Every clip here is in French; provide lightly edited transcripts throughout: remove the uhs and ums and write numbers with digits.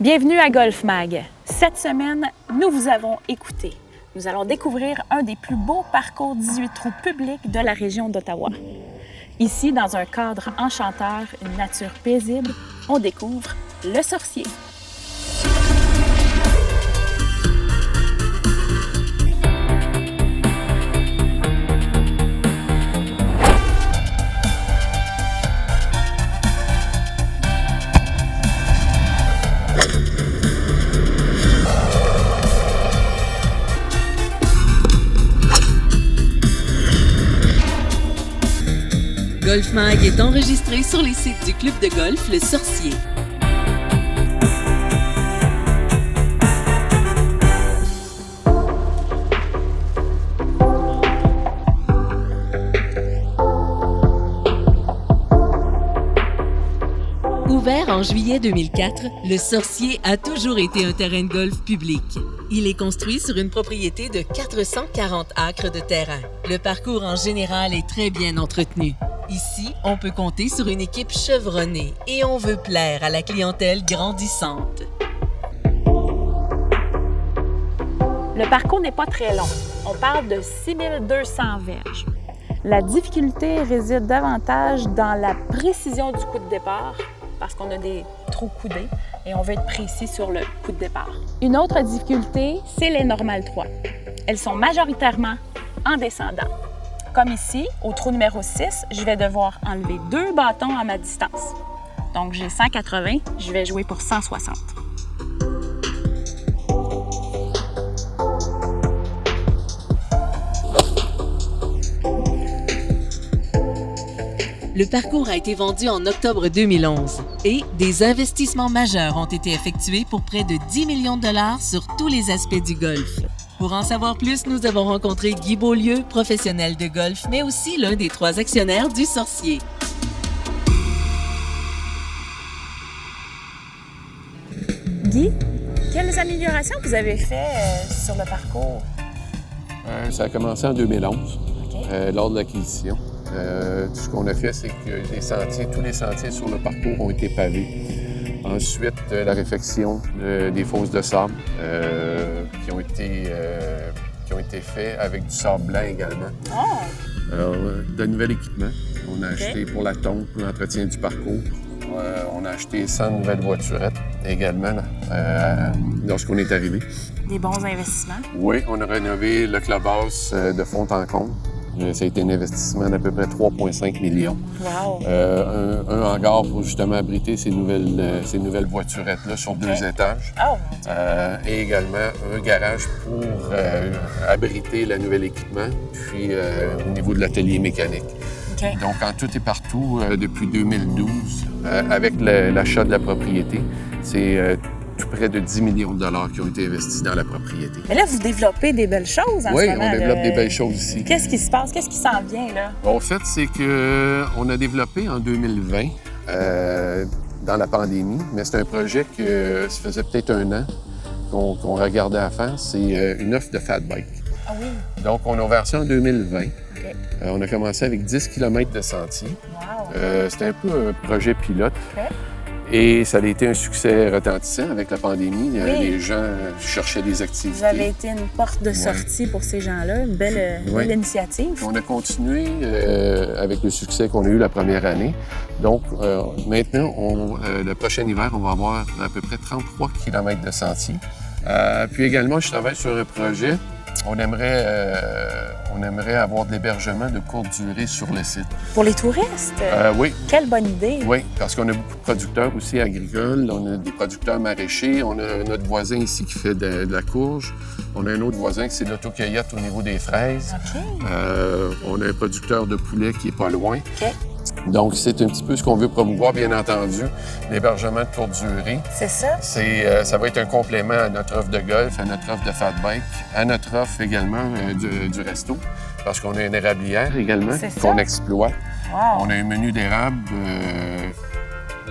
Bienvenue à Golf Mag. Cette semaine, nous vous avons écouté. Nous allons découvrir un des plus beaux parcours 18 trous publics de la région d'Ottawa. Ici, dans un cadre enchanteur, une nature paisible, on découvre le Sorcier. Golf Mag est enregistré sur les sites du club de golf Le Sorcier. Ouvert en juillet 2004, Le Sorcier a toujours été un terrain de golf public. Il est construit sur une propriété de 440 acres de terrain. Le parcours en général est très bien entretenu. Ici, on peut compter sur une équipe chevronnée et on veut plaire à la clientèle grandissante. Le parcours n'est pas très long. On parle de 6200 verges. La difficulté réside davantage dans la précision du coup de départ, parce qu'on a des trous coudés et on veut être précis sur le coup de départ. Une autre difficulté, c'est les normales 3. Elles sont majoritairement en descendant. Comme ici, au trou numéro 6, je vais devoir enlever 2 bâtons à ma distance. Donc, j'ai 180, je vais jouer pour 160. Le parcours a été vendu en octobre 2011 et des investissements majeurs ont été effectués pour près de 10 millions de dollars sur tous les aspects du golf. Pour en savoir plus, nous avons rencontré Guy Beaulieu, professionnel de golf, mais aussi l'un des 3 actionnaires du Sorcier. Guy, quelles améliorations vous avez faites sur le parcours? Ça a commencé en 2011, lors de l'acquisition. Tout ce qu'on a fait, c'est que tous les sentiers sur le parcours ont été pavés. Ensuite, la réfection des fosses de sable qui ont été faits avec du sable blanc également. Oh! Alors, de nouvel équipement. On a acheté pour la tonte, pour l'entretien du parcours. On a acheté 100 nouvelles voiturettes également lorsqu'on est arrivé. Des bons investissements? Oui, on a rénové le clubhouse de fond en comble. Ça a été un investissement d'à peu près 3,5 millions. Wow! Un hangar pour justement abriter ces nouvelles voiturettes-là sur 2 étages. Oh! Et également un garage pour abriter le nouvel équipement, puis au niveau de l'atelier mécanique. Okay. Donc, en tout et partout, depuis 2012, avec l'achat de la propriété, c'est tout près de 10 millions de dollars qui ont été investis dans la propriété. Mais là, vous développez des belles choses en oui, ce moment. Oui, on développe des belles choses ici. Qu'est-ce qui se passe? Qu'est-ce qui s'en vient, là? En fait, c'est qu'on a développé en 2020, dans la pandémie, mais c'est un projet que ça faisait peut-être 1 an qu'on regardait à faire. C'est une offre de fat bike. Ah oui? Donc, on a ouvert ça en 2020. OK. On a commencé avec 10 km de sentiers. Wow! C'était un peu un projet pilote. OK. Et ça a été un succès retentissant avec la pandémie. Oui. Les gens cherchaient des activités. Vous avez été une porte de sortie pour ces gens-là, une belle initiative. On a continué avec le succès qu'on a eu la première année. Donc, maintenant, le prochain hiver, on va avoir à peu près 33 km de sentiers. Puis également, je travaille sur un projet. On aimerait avoir de l'hébergement de courte durée sur le site. Pour les touristes? Oui. Quelle bonne idée! Oui, parce qu'on a beaucoup de producteurs aussi agricoles. On a des producteurs maraîchers. On a notre voisin ici qui fait de la courge. On a un autre voisin qui c'est de l'autocueillette au niveau des fraises. OK. On a un producteur de poulet qui est pas loin. OK. Donc, c'est un petit peu ce qu'on veut promouvoir, bien entendu, l'hébergement de courte durée. C'est ça? Ça va être un complément à notre offre de golf, à notre offre de fat bike, à notre offre également du resto, parce qu'on a une érablière également qu'on exploite. Wow. On a un menu d'érable,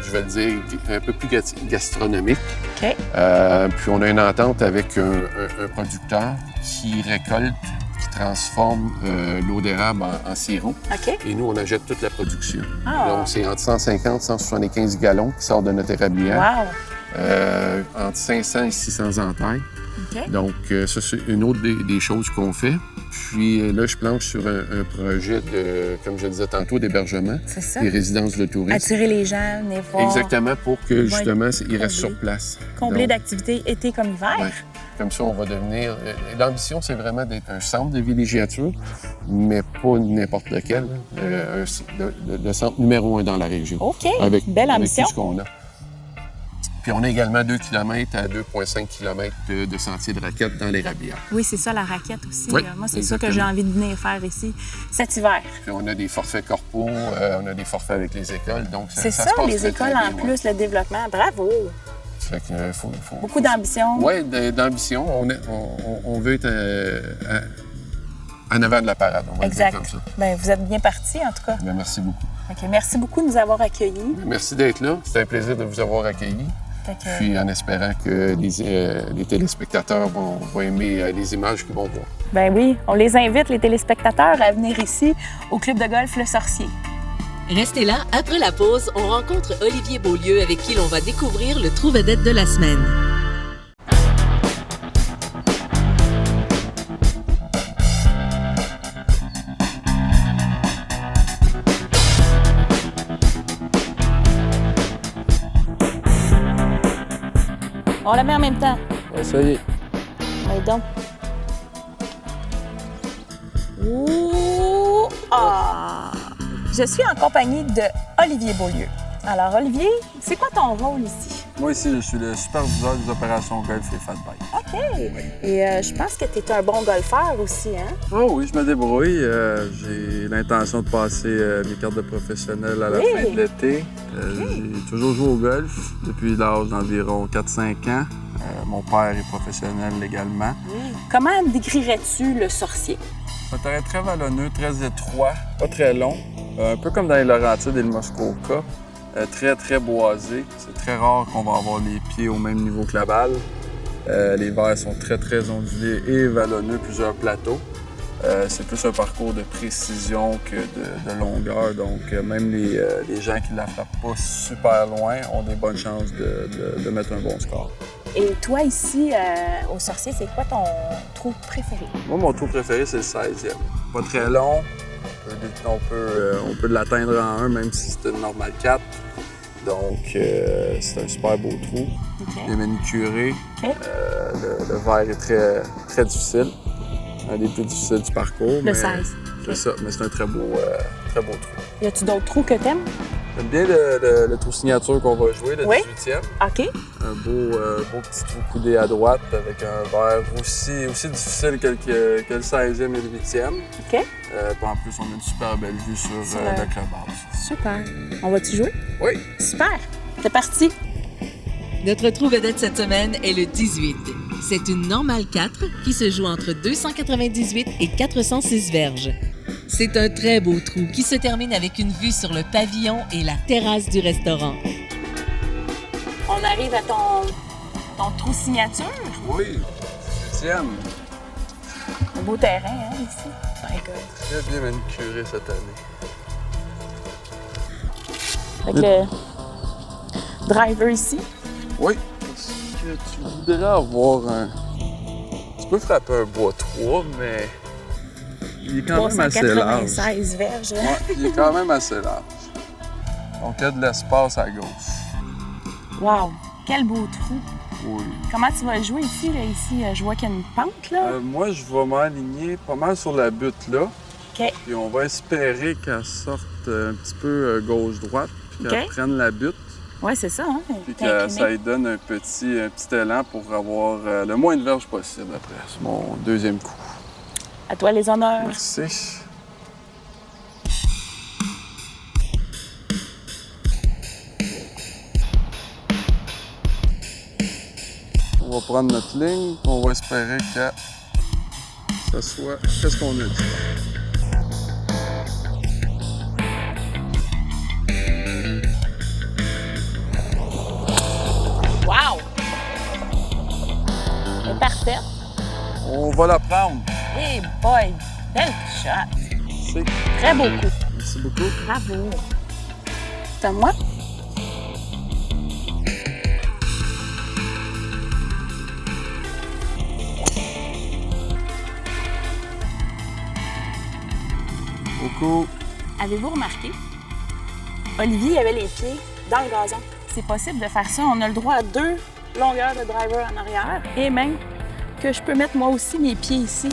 je vais le dire, un peu plus gastronomique. OK. Puis on a une entente avec un producteur qui récolte, qui transforme l'eau d'érable en sirop. OK. Et nous, on achète toute la production. Ah. Donc, c'est entre 150 et 175 gallons qui sortent de notre érablière. Wow! entre 500 et 600 entailles. OK. Donc, ça, c'est une autre des choses qu'on fait. Puis là, je planche sur un projet de, comme je le disais tantôt, d'hébergement, C'est ça. des résidences de tourisme. Attirer les gens, venir voir. Exactement, pour que justement, ils restent comblés. sur place. Combler Donc, d'activités été comme hiver. ouais. Comme ça, on va devenir... L'ambition, c'est vraiment d'être un centre de villégiature, mais pas n'importe lequel. Le centre numéro 1 dans la région. OK, Avec, belle avec ambition. tout ce qu'on a. Puis on a également 2 km à 2,5 km de sentiers de raquettes dans les Rabières. Oui, c'est ça, la raquette aussi. Oui, Moi, c'est exactement. ça que j'ai envie de venir faire ici cet hiver. Puis on a des forfaits corpaux, on a des forfaits avec les écoles, donc C'est ça, se passe les très, écoles très en bien, plus, le développement. Bravo! Fait que, Beaucoup d'ambition. Oui, d'ambition. On veut être en avant de la parade, on va Exact. dire comme ça. Bien, vous êtes bien partis, en tout cas. Bien, merci beaucoup. OK, merci beaucoup de nous avoir accueillis. Merci d'être là. C'était un plaisir de vous avoir accueillis. Fait que- Puis en espérant que les téléspectateurs vont aimer les images qu'ils vont voir. Ben oui, on les invite, les téléspectateurs, à venir ici au Club de golf Le Sorcier. Restez là, après la pause, on rencontre Olivier Beaulieu avec qui l'on va découvrir le trou vedette de la semaine. On la met en même temps. Ça y est. Allez donc. Ouh! Ah! Je suis en compagnie de Olivier Beaulieu. Alors, Olivier, c'est quoi ton rôle ici? Moi, ici, je suis le superviseur des opérations golf et fat bike. OK. Et je pense que tu es un bon golfeur aussi, hein? Oh oui, je me débrouille. J'ai l'intention de passer mes cartes de professionnel à la Oui. fin de l'été. J'ai toujours joué au golf depuis l'âge d'environ 4-5 ans. Mon père est professionnel également. Comment décrirais-tu le sorcier? C'est un terrain très vallonneux, très étroit, pas très long. Un peu comme dans les Laurentides et le Muskoka. Très, très boisé. C'est très rare qu'on va avoir les pieds au même niveau que la balle. Les verts sont très, très ondulés et vallonneux, plusieurs plateaux. C'est plus un parcours de précision que de longueur. Donc, même les gens qui ne la frappent pas super loin ont des bonnes chances de mettre un bon score. Et toi, ici, au sorcier, c'est quoi ton trou préféré? Moi, mon trou préféré, c'est le 16e. Pas très long. On peut l'atteindre en 1, même si c'est une normale 4. Donc, c'est un super beau trou. OK. Bien manicuré. OK. Le verre est très, très difficile. Un des plus difficiles du parcours. Le 16. C'est ça, mais c'est un très beau trou. Y a-tu d'autres trous que t'aimes? J'aime bien le trou signature qu'on va jouer, le Oui. 18e. OK. Un beau petit trou coudé à droite avec un verre aussi difficile que le 16e et le 8e. OK. Puis en plus, on a une super belle vue sur le clubhouse. Super. On va-tu jouer? Oui. Super. C'est parti. Notre trou vedette cette semaine est le 18. C'est une normale 4 qui se joue entre 298 et 406 verges. C'est un très beau trou qui se termine avec une vue sur le pavillon et la terrasse du restaurant. On arrive à ton trou signature. Oui. 18e. Un beau terrain, hein, ici. My God. Très bien manicuré cette année. Avec le driver ici. Oui. Est-ce que tu voudrais avoir un... Tu peux frapper un bois 3, mais il est quand même assez large. 396 verges. Hein? Ouais, il est quand même assez large. Donc, il y a de l'espace à gauche. Wow! Quel beau trou. Oui. Comment tu vas jouer ici? Là? Ici, je vois qu'il y a une pente, là. Moi, je vais m'aligner pas mal sur la butte là. OK. Puis on va espérer qu'elle sorte un petit peu gauche-droite, puis qu'elle OK. prenne la butte, Oui, c'est ça, hein? puis T'es que incliné. ça lui donne un petit élan pour avoir le moins de verges possible après. C'est mon deuxième coup. À toi les honneurs. Merci. On va prendre notre ligne, puis on va espérer que ça soit qu'est-ce qu'on a dit. Wow! C'est parfait. On va la prendre. Hey boy! Belle shot! C'est... Très beau coup. Merci beaucoup. Bravo! C'est à moi? beaucoup. Avez-vous remarqué? Olivier avait les pieds dans le gazon. C'est possible de faire ça. On a le droit à 2 longueurs de driver en arrière et même que je peux mettre moi aussi mes pieds ici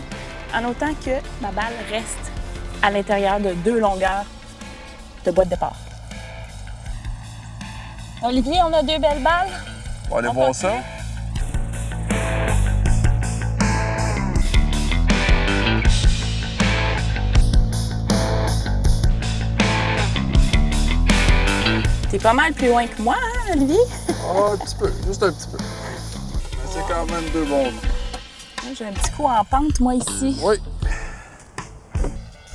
en autant que ma balle reste à l'intérieur de 2 longueurs de boîte de départ. Olivier, on a 2 belles balles. On va aller voir ça. T'es pas mal plus loin que moi, hein, Olivier? Oh, un petit peu, juste un petit peu. Mais c'est quand même 2 bons coups. J'ai un petit coup en pente, moi, ici. Oui.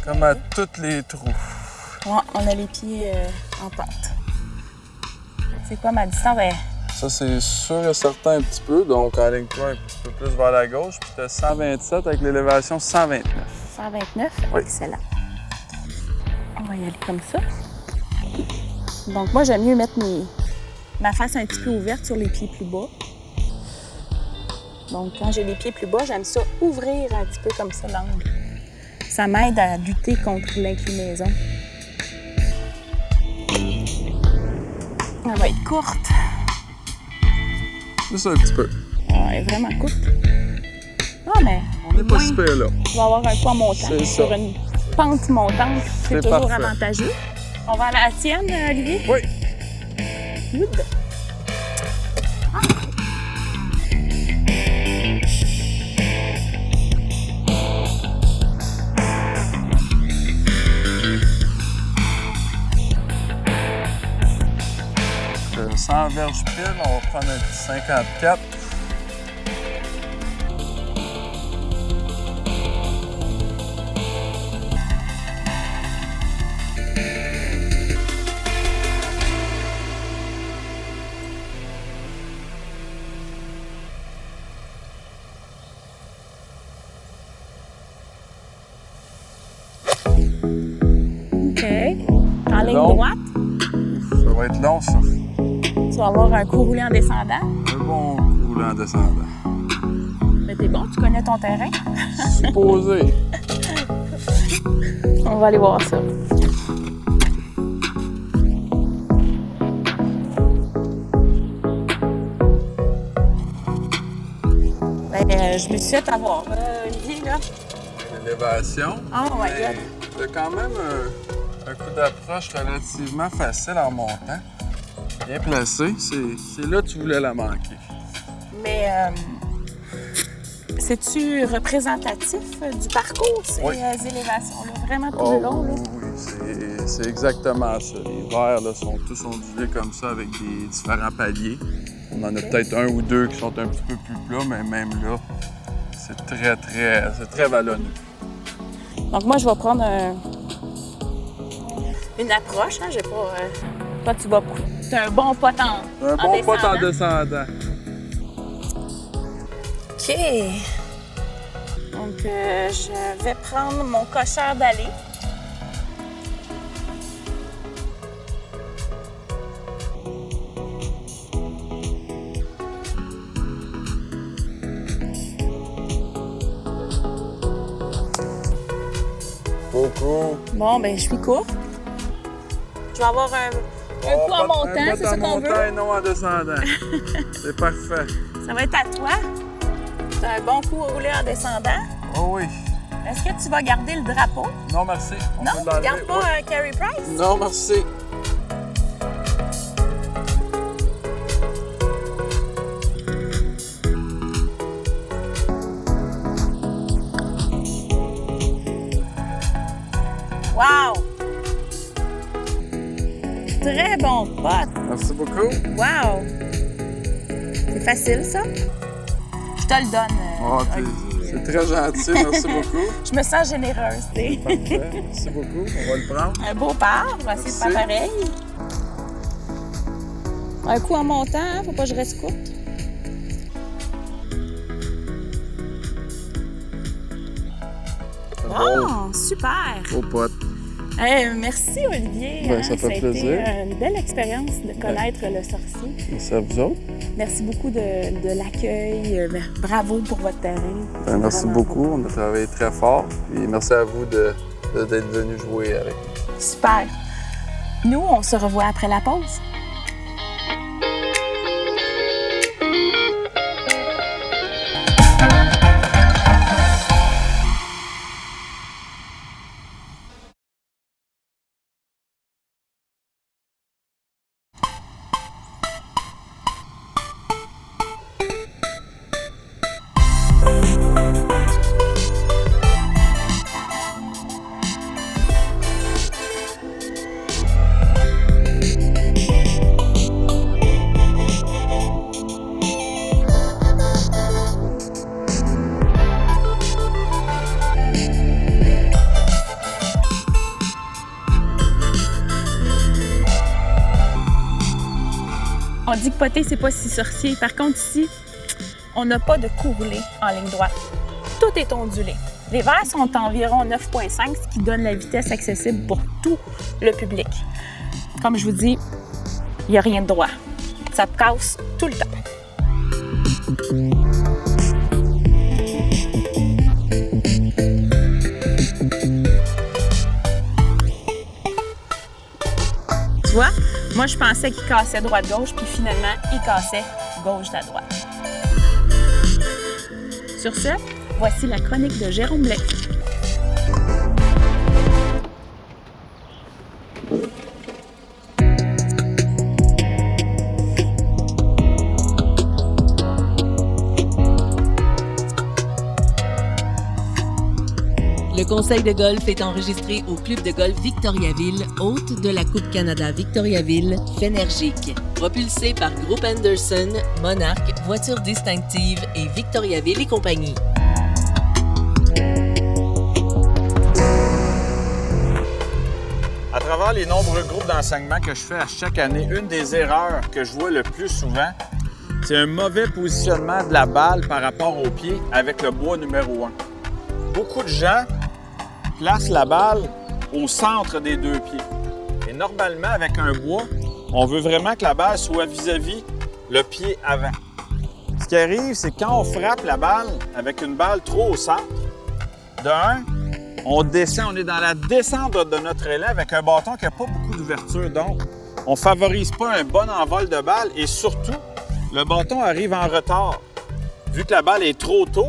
Comme à tous les trous. Ouais, on a les pieds en pente. C'est quoi ma distance? Ça, c'est sûr et certain un petit peu. Donc, enligne-toi un petit peu plus vers la gauche. Puis tu as 127 avec l'élévation 129. 129? Oui. Excellent. On va y aller comme ça. Donc, moi, j'aime mieux mettre ma face un petit peu ouverte sur les pieds plus bas. Donc, quand j'ai les pieds plus bas, j'aime ça ouvrir un petit peu comme ça l'angle. Ça m'aide à lutter contre l'inclinaison. Elle va être courte. Juste un petit peu. Ah, elle est vraiment courte. Ah, mais On n'est pas moins, super là. tu vas avoir un poids montant C'est sur ça. une pente montante. C'est C'est toujours parfait. avantageux. On va à la tienne, Olivier? Oui. Good. De 100 verges pile, on va prendre un petit 54. OK. En ligne Long. droite, Ça va être long, ça. tu vas avoir un coup roulé en descendant. Un bon coup roulant en descendant. Mais t'es bon, tu connais ton terrain. Supposé. On va aller voir ça. Je me suis fait avoir, Olivier, là. L'élévation. Oh my Mais God. t'as quand même un coup d'approche relativement facile en montant. Bien placé. C'est là que tu voulais la manquer. Mais c'est-tu représentatif du parcours, ces Oui. élévations-là? Vraiment tout Oh, le long, là? oui, c'est exactement ça. Les verres là, sont tous ondulés comme ça avec des différents paliers. On en a peut-être 1 ou 2 qui sont un petit peu plus plats, mais même là, c'est très vallonneux. Donc moi, je vais prendre une approche. Hein? J'ai pas... Toi, tu vas... C'est un bon pot en Un bon pot en descendant. descendant. OK. Donc, je vais prendre mon cocheur d'allée. Beaucoup. Bon, ben je suis courte. Je vais avoir un coup en montant, c'est ça qu'on veut? Un non en descendant. C'est parfait. Ça va être à toi. C'est un bon coup roulé en descendant. Oh oui. Est-ce que tu vas garder le drapeau? Non, merci. On Non, peut tu l'enlever. gardes pas Oui. Carey Price? Non, merci. Wow! Très bon pot. Merci beaucoup. Wow! C'est facile, ça? Je te le donne. Oh, Olivier. c'est très gentil. Merci beaucoup. Je me sens généreuse, tu sais. Parfait. Merci beaucoup. On va le prendre. Un beau part, on va essayer de faire Merci. pareil. Un coup en montant, hein, faut pas que je reste courte. Oh, super! Beau pote. Merci Olivier. Ben, ça fait a plaisir. été une belle expérience de connaître le sorcier. Merci à vous autres. Merci beaucoup de l'accueil. Bravo pour votre terrain. Ben, merci Vraiment beaucoup. On a travaillé très fort. Puis merci à vous de d'être venu jouer avec. Super. Nous, on se revoit après la pause. On dit que poter, c'est pas si sorcier. Par contre, ici, on n'a pas de courlet en ligne droite. Tout est ondulé. Les verres sont environ 9,5, ce qui donne la vitesse accessible pour tout le public. Comme je vous dis, il n'y a rien de droit. Ça casse tout le temps. Tu vois? Moi, je pensais qu'il cassait droite-gauche, puis finalement, il cassait gauche à droite. Sur ce, voici la chronique de Jérôme Blais. Le conseil de golf est enregistré au club de golf Victoriaville, hôte de la Coupe Canada Victoriaville, Fenergique. Propulsé par Groupe Anderson, Monarch, Voitures Distinctives et Victoriaville et compagnie. À travers les nombreux groupes d'enseignement que je fais à chaque année, une des erreurs que je vois le plus souvent, c'est un mauvais positionnement de la balle par rapport au pied avec le bois numéro 1. Beaucoup de gens placent la balle au centre des deux pieds. Et normalement, avec un bois, on veut vraiment que la balle soit vis-à-vis le pied avant. Ce qui arrive, c'est quand on frappe la balle avec une balle trop au centre, de un, on descend, on est dans la descente de notre élan avec un bâton qui n'a pas beaucoup d'ouverture. Donc, on ne favorise pas un bon envol de balle et surtout, le bâton arrive en retard. Vu que la balle est trop tôt,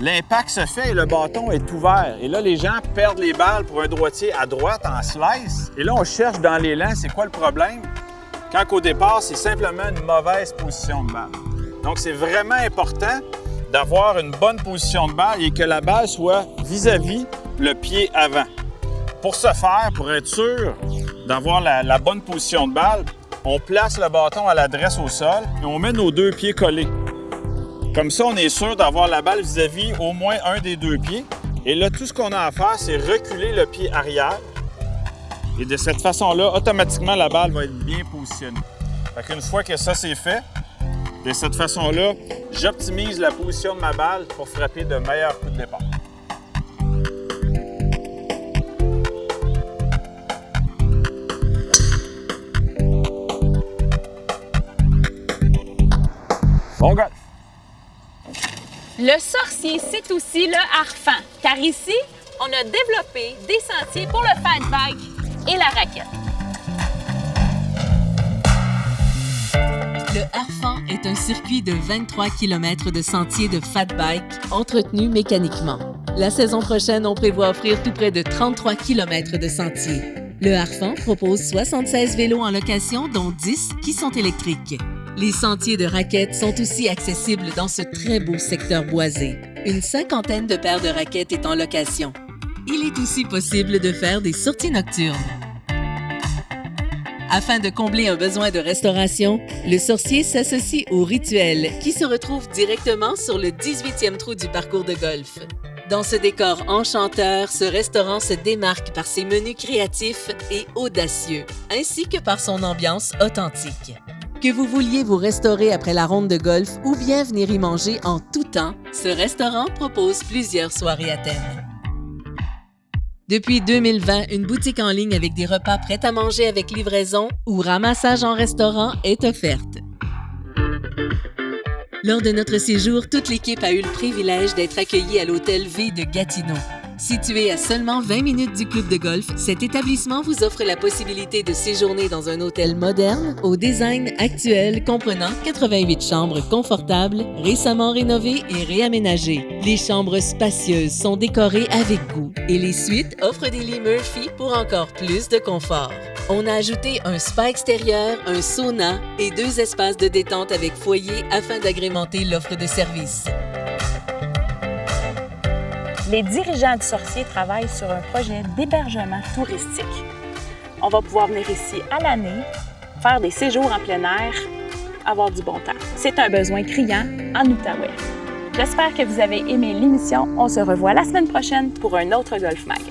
l'impact se fait et le bâton est ouvert. Et là, les gens perdent les balles pour un droitier à droite en slice. Et là, on cherche dans l'élan, c'est quoi le problème? Quand qu'au départ, c'est simplement une mauvaise position de balle. Donc, c'est vraiment important d'avoir une bonne position de balle et que la balle soit vis-à-vis le pied avant. Pour ce faire, pour être sûr d'avoir la bonne position de balle, on place le bâton à l'adresse au sol et on met nos deux pieds collés. Comme ça, on est sûr d'avoir la balle vis-à-vis au moins un des deux pieds. Et là, tout ce qu'on a à faire, c'est reculer le pied arrière. Et de cette façon-là, automatiquement, la balle va être bien positionnée. Fait qu'une fois que ça, c'est fait, de cette façon-là, j'optimise la position de ma balle pour frapper de meilleurs coups de départ. Bon golf! Le sorcier, c'est aussi le harfang, car ici, on a développé des sentiers pour le fat bike et la raquette. Le harfang est un circuit de 23 km de sentiers de fat bike entretenus mécaniquement. La saison prochaine, on prévoit offrir tout près de 33 km de sentiers. Le harfang propose 76 vélos en location, dont 10 qui sont électriques. Les sentiers de raquettes sont aussi accessibles dans ce très beau secteur boisé. Une 50aine de paires de raquettes est en location. Il est aussi possible de faire des sorties nocturnes. Afin de combler un besoin de restauration, le sorcier s'associe au Rituel, qui se retrouve directement sur le 18e trou du parcours de golf. Dans ce décor enchanteur, ce restaurant se démarque par ses menus créatifs et audacieux, ainsi que par son ambiance authentique. Que vous vouliez vous restaurer après la ronde de golf ou bien venir y manger en tout temps, ce restaurant propose plusieurs soirées à thème. Depuis 2020, une boutique en ligne avec des repas prêts à manger avec livraison ou ramassage en restaurant est offerte. Lors de notre séjour, toute l'équipe a eu le privilège d'être accueillie à l'hôtel V de Gatineau. Situé à seulement 20 minutes du club de golf, cet établissement vous offre la possibilité de séjourner dans un hôtel moderne au design actuel comprenant 88 chambres confortables, récemment rénovées et réaménagées. Les chambres spacieuses sont décorées avec goût et les suites offrent des lits Murphy pour encore plus de confort. On a ajouté un spa extérieur, un sauna et 2 espaces de détente avec foyer afin d'agrémenter l'offre de services. Les dirigeants du Sorcier travaillent sur un projet d'hébergement touristique. On va pouvoir venir ici à l'année, faire des séjours en plein air, avoir du bon temps. C'est un besoin criant en Outaouais. J'espère que vous avez aimé l'émission. On se revoit la semaine prochaine pour un autre Golf Mag.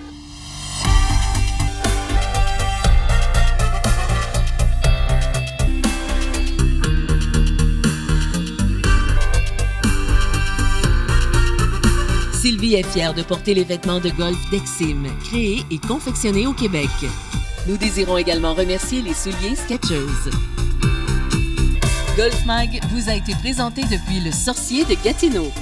Sylvie est fière de porter les vêtements de golf d'Exim, créés et confectionnés au Québec. Nous désirons également remercier les souliers Skechers. Golf Mag vous a été présenté depuis le Sorcier de Gatineau.